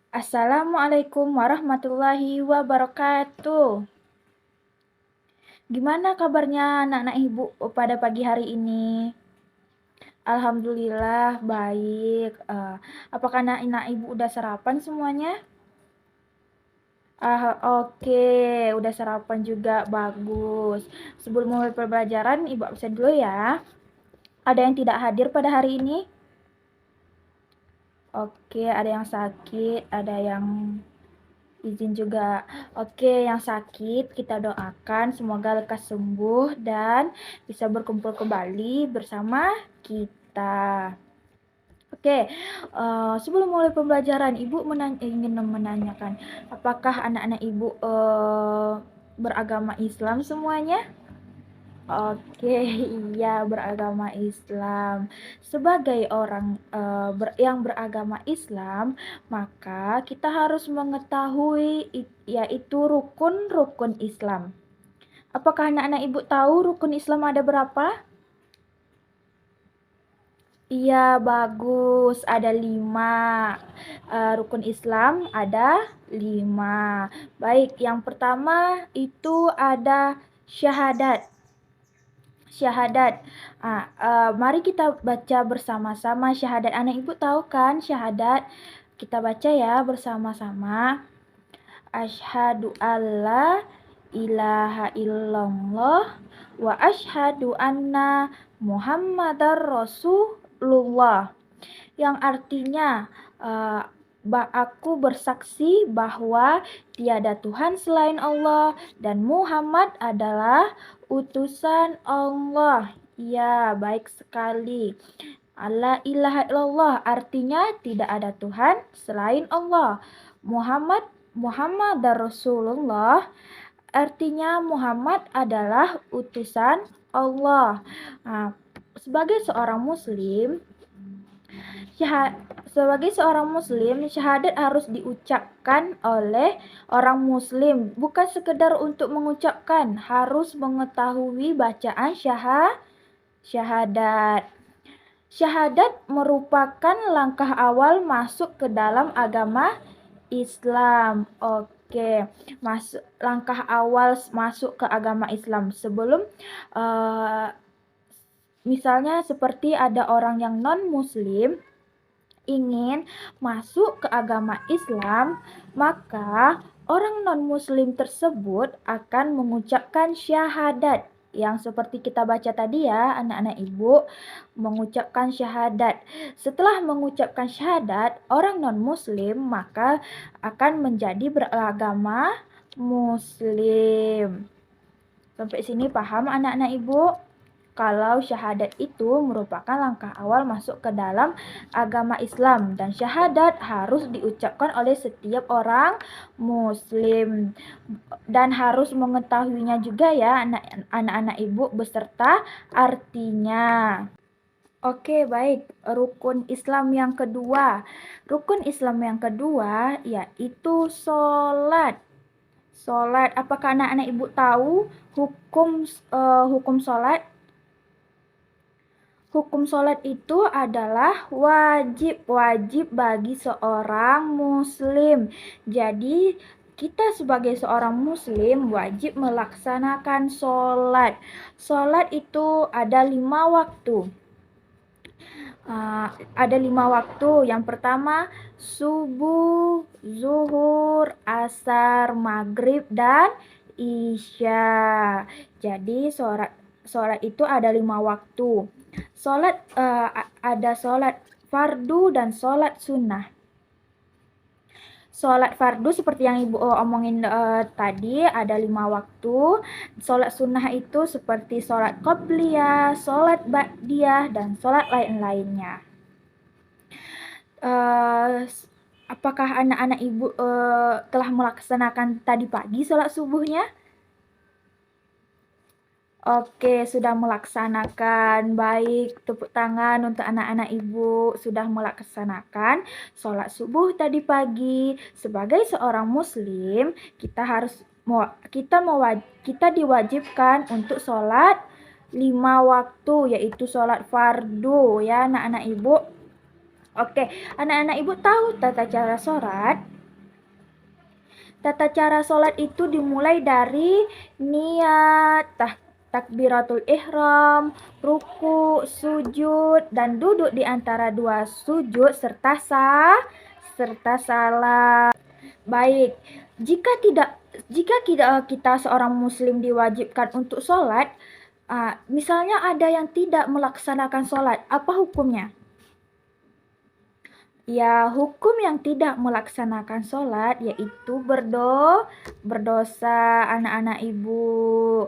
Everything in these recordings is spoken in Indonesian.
Assalamualaikum warahmatullahi wabarakatuh. Gimana kabarnya anak-anak ibu pada pagi hari ini? Alhamdulillah baik. Apakah anak-anak ibu udah sarapan semuanya? Oke, udah sarapan juga, bagus. Sebelum mulai pembelajaran, ibu absen dulu ya. Ada yang tidak hadir pada hari ini? Oke, ada yang sakit, ada yang izin juga. Oke, yang sakit kita doakan semoga lekas sembuh dan bisa berkumpul kembali bersama kita. Oke, sebelum mulai pembelajaran, Ibu ingin menanyakan, apakah anak-anak Ibu beragama Islam semuanya? Oke, iya beragama Islam. Sebagai orang yang beragama Islam, maka kita harus mengetahui yaitu rukun-rukun Islam. Apakah anak-anak ibu tahu rukun Islam ada berapa? Iya, bagus. Ada 5. Rukun Islam ada 5. Baik, yang pertama itu ada syahadat. Syahadat. Mari kita baca bersama-sama syahadat. Anak ibu tahu kan syahadat? Kita baca ya bersama-sama. Asyhadu alla ilaha illallah wa asyhadu anna Muhammadar Rasulullah. Yang artinya aku bersaksi bahwa tiada Tuhan selain Allah dan Muhammad adalah utusan Allah. Ya, baik sekali. La ilaha illallah artinya tidak ada Tuhan selain Allah. Muhammad Rasulullah artinya Muhammad adalah utusan Allah. Sebagai seorang muslim, syahadat harus diucapkan oleh orang muslim, bukan sekedar untuk mengucapkan, harus mengetahui bacaan syahadat. Syahadat merupakan langkah awal masuk ke dalam agama Islam. Oke, langkah awal masuk ke agama Islam. Sebelum misalnya seperti ada orang yang non-muslim ingin masuk ke agama Islam, maka orang non-muslim tersebut akan mengucapkan syahadat. Yang seperti kita baca tadi ya, anak-anak ibu, mengucapkan syahadat. Setelah mengucapkan syahadat, orang non-muslim maka akan menjadi beragama muslim. Sampai sini paham anak-anak ibu? Kalau syahadat itu merupakan langkah awal masuk ke dalam agama Islam dan syahadat harus diucapkan oleh setiap orang muslim dan harus mengetahuinya juga ya anak-anak ibu beserta artinya. Oke, baik. Rukun Islam yang kedua. Rukun Islam yang kedua yaitu sholat. Sholat, apakah anak-anak ibu tahu hukum sholat? Hukum sholat itu adalah wajib bagi seorang muslim. Jadi kita sebagai seorang muslim wajib melaksanakan sholat. Sholat itu ada 5 waktu. Ada 5 waktu. Yang pertama subuh, zuhur, asar, maghrib, dan isya. Jadi sholat itu ada 5 waktu. Ada sholat fardu dan sholat sunnah. Sholat fardu seperti yang ibu omongin tadi ada 5 waktu. Sholat sunnah itu seperti sholat qobliyah, sholat ba'diyah, dan sholat lain-lainnya. Apakah anak-anak ibu telah melaksanakan tadi pagi sholat subuhnya? Oke, sudah melaksanakan. Baik, tepuk tangan untuk anak-anak ibu sudah melaksanakan sholat subuh tadi pagi. Sebagai seorang muslim, kita diwajibkan untuk sholat 5 waktu, yaitu sholat fardu ya anak-anak ibu. Oke, anak-anak ibu tahu tata cara sholat? Tata cara sholat itu dimulai dari niat, takbiratul ihram, ruku, sujud, dan duduk di antara dua sujud serta salam. Baik, jika kita seorang muslim diwajibkan untuk sholat, misalnya ada yang tidak melaksanakan sholat, apa hukumnya? Ya, hukum yang tidak melaksanakan sholat yaitu berdosa anak-anak ibu.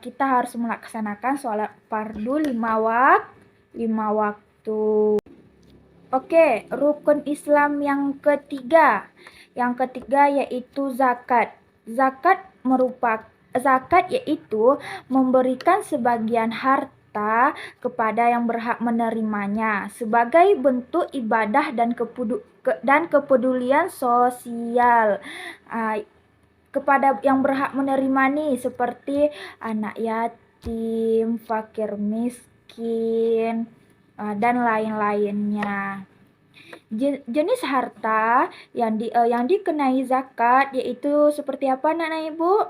Kita harus melaksanakan sholat fardu 5 waktu. Oke, rukun Islam yang ketiga. Yang ketiga yaitu zakat. Zakat yaitu memberikan sebagian harta kepada yang berhak menerimanya sebagai bentuk ibadah dan kepedulian sosial kepada yang berhak menerima nih, seperti anak yatim, fakir miskin, dan lain-lainnya. Jenis harta yang dikenai zakat yaitu seperti apa, anak-anak ibu?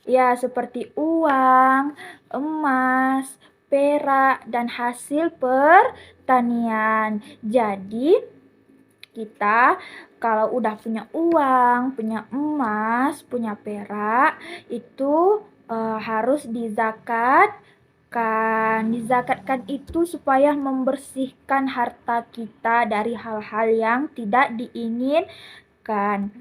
Ya, seperti uang, emas, perak, dan hasil pertanian. Jadi, kita kalau udah punya uang, punya emas, punya perak, itu harus dizakatkan itu supaya membersihkan harta kita dari hal-hal yang tidak diinginkan.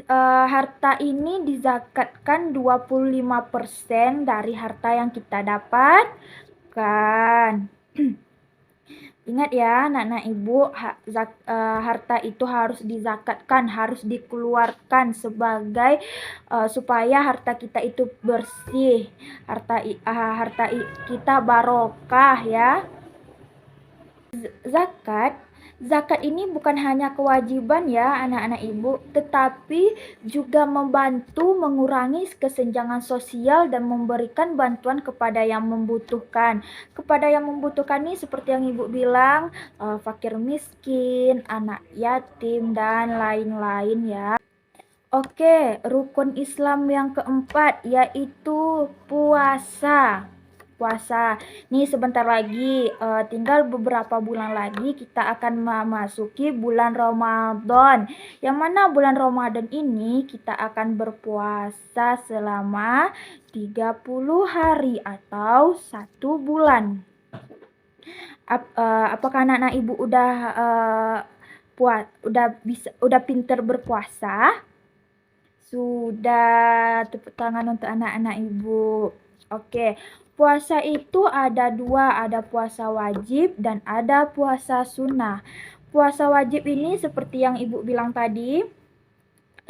Harta ini dizakatkan 25% dari harta yang kita dapatkan. Ingat ya, anak-anak ibu, harta itu harus dizakatkan, harus dikeluarkan sebagai supaya harta kita itu bersih, harta kita barokah ya. Zakat ini bukan hanya kewajiban ya anak-anak ibu, tetapi juga membantu mengurangi kesenjangan sosial dan memberikan bantuan kepada yang membutuhkan. Kepada yang membutuhkan ini seperti yang ibu bilang, fakir miskin, anak yatim, dan lain-lain ya. Oke, rukun Islam yang keempat yaitu puasa. Nih sebentar lagi, tinggal beberapa bulan lagi kita akan memasuki bulan Ramadan. Yang mana bulan Ramadan ini kita akan berpuasa selama 30 hari atau 1 bulan. Apakah anak-anak ibu udah pinter berpuasa? Sudah, tepuk tangan untuk anak-anak ibu. Oke, puasa itu ada dua, ada puasa wajib dan ada puasa sunnah. Puasa wajib ini seperti yang ibu bilang tadi,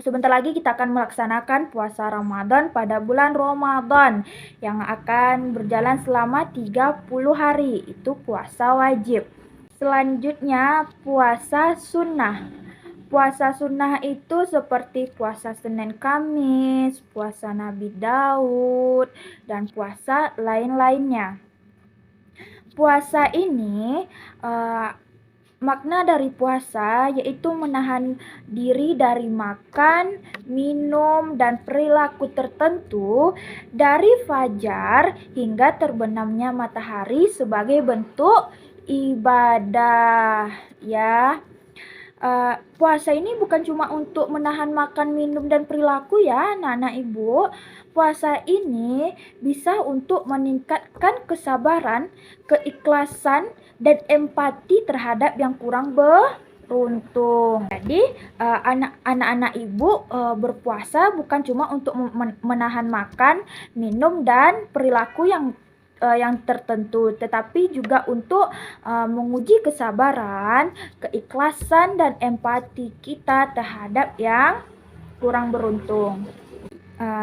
sebentar lagi kita akan melaksanakan puasa Ramadan pada bulan Ramadan yang akan berjalan selama 30 hari, itu puasa wajib. Selanjutnya puasa sunnah. Puasa sunnah itu seperti puasa Senin Kamis, puasa Nabi Daud, dan puasa lain-lainnya. Puasa ini, makna dari puasa yaitu menahan diri dari makan, minum, dan perilaku tertentu dari fajar hingga terbenamnya matahari sebagai bentuk ibadah ya. Puasa ini bukan cuma untuk menahan makan, minum, dan perilaku ya anak-anak ibu. Puasa ini bisa untuk meningkatkan kesabaran, keikhlasan, dan empati terhadap yang kurang beruntung. Jadi anak-anak ibu berpuasa bukan cuma untuk menahan makan, minum, dan perilaku yang tertentu, tetapi juga untuk menguji kesabaran, keikhlasan, dan empati kita terhadap yang kurang beruntung.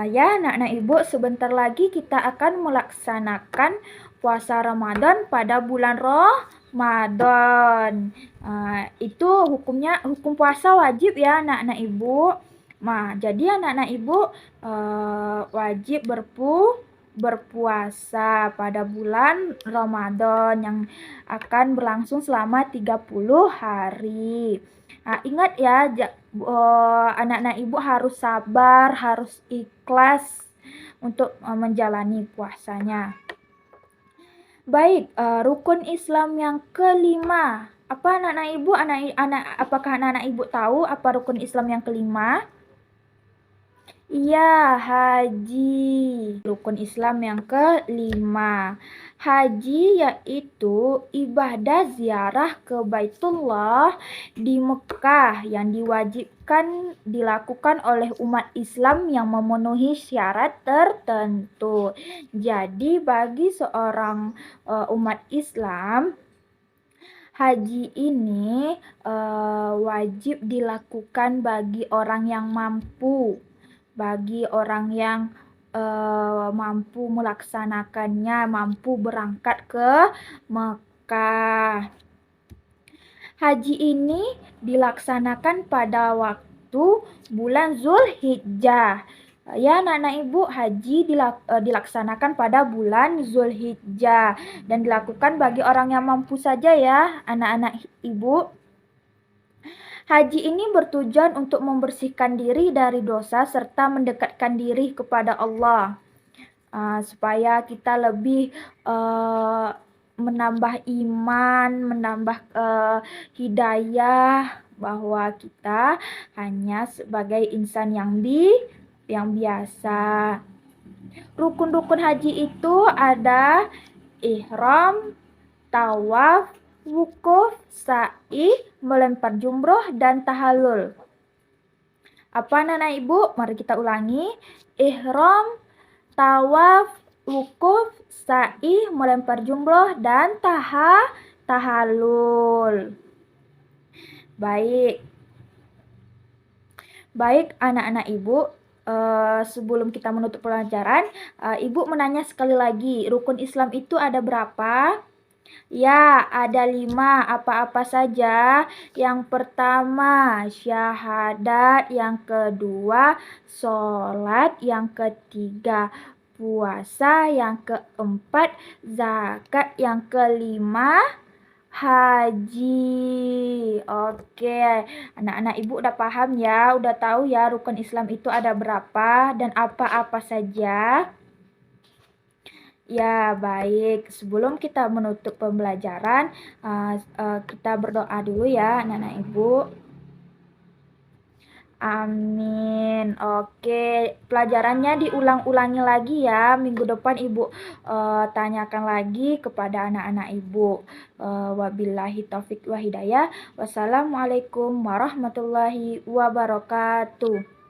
Ya anak-anak ibu, sebentar lagi kita akan melaksanakan puasa Ramadan pada bulan Ramadan. Itu hukum puasa wajib ya anak-anak ibu. Jadi anak-anak ibu wajib berpuasa pada bulan Ramadan yang akan berlangsung selama 30 hari. Ingat ya, anak-anak ibu harus sabar, harus ikhlas untuk menjalani puasanya. Baik, rukun Islam yang kelima. Apa anak-anak ibu, apakah anak-anak ibu tahu apa rukun Islam yang kelima? Iya, haji. Rukun Islam yang kelima. Haji yaitu ibadah ziarah ke Baitullah di Mekah yang diwajibkan dilakukan oleh umat Islam yang memenuhi syarat tertentu. Jadi bagi seorang umat Islam, haji ini wajib dilakukan bagi orang yang mampu. Bagi orang yang mampu melaksanakannya, mampu berangkat ke Mekah. Haji ini dilaksanakan pada waktu bulan Zulhijjah. Ya, anak-anak ibu, haji dilaksanakan pada bulan Zulhijjah dan dilakukan bagi orang yang mampu saja ya, anak-anak ibu. Haji ini bertujuan untuk membersihkan diri dari dosa serta mendekatkan diri kepada Allah, supaya kita lebih menambah iman, menambah hidayah bahwa kita hanya sebagai insan yang biasa. Rukun-rukun haji itu ada ihram, tawaf, wukuf, sa'i, melempar jumroh, dan tahallul. Apa anak-anak ibu? Mari kita ulangi. Ihram, tawaf, wukuf, sa'i, melempar jumroh, dan tahallul. Baik anak-anak ibu, sebelum kita menutup pelajaran, ibu menanya sekali lagi, rukun Islam itu ada berapa? Ya, ada 5. Apa-apa saja? Yang pertama, syahadat. Yang kedua, sholat. Yang ketiga, puasa. Yang keempat, zakat. Yang kelima, haji. Oke, anak-anak ibu udah paham ya, udah tahu ya rukun Islam itu ada berapa dan apa-apa saja. Ya, baik. Sebelum kita menutup pembelajaran, kita berdoa dulu ya, anak-anak ibu. Amin. Oke, pelajarannya diulang-ulangi lagi ya. Minggu depan ibu tanyakan lagi kepada anak-anak ibu. Wabillahi taufik wa hidayah. Wassalamualaikum warahmatullahi wabarakatuh.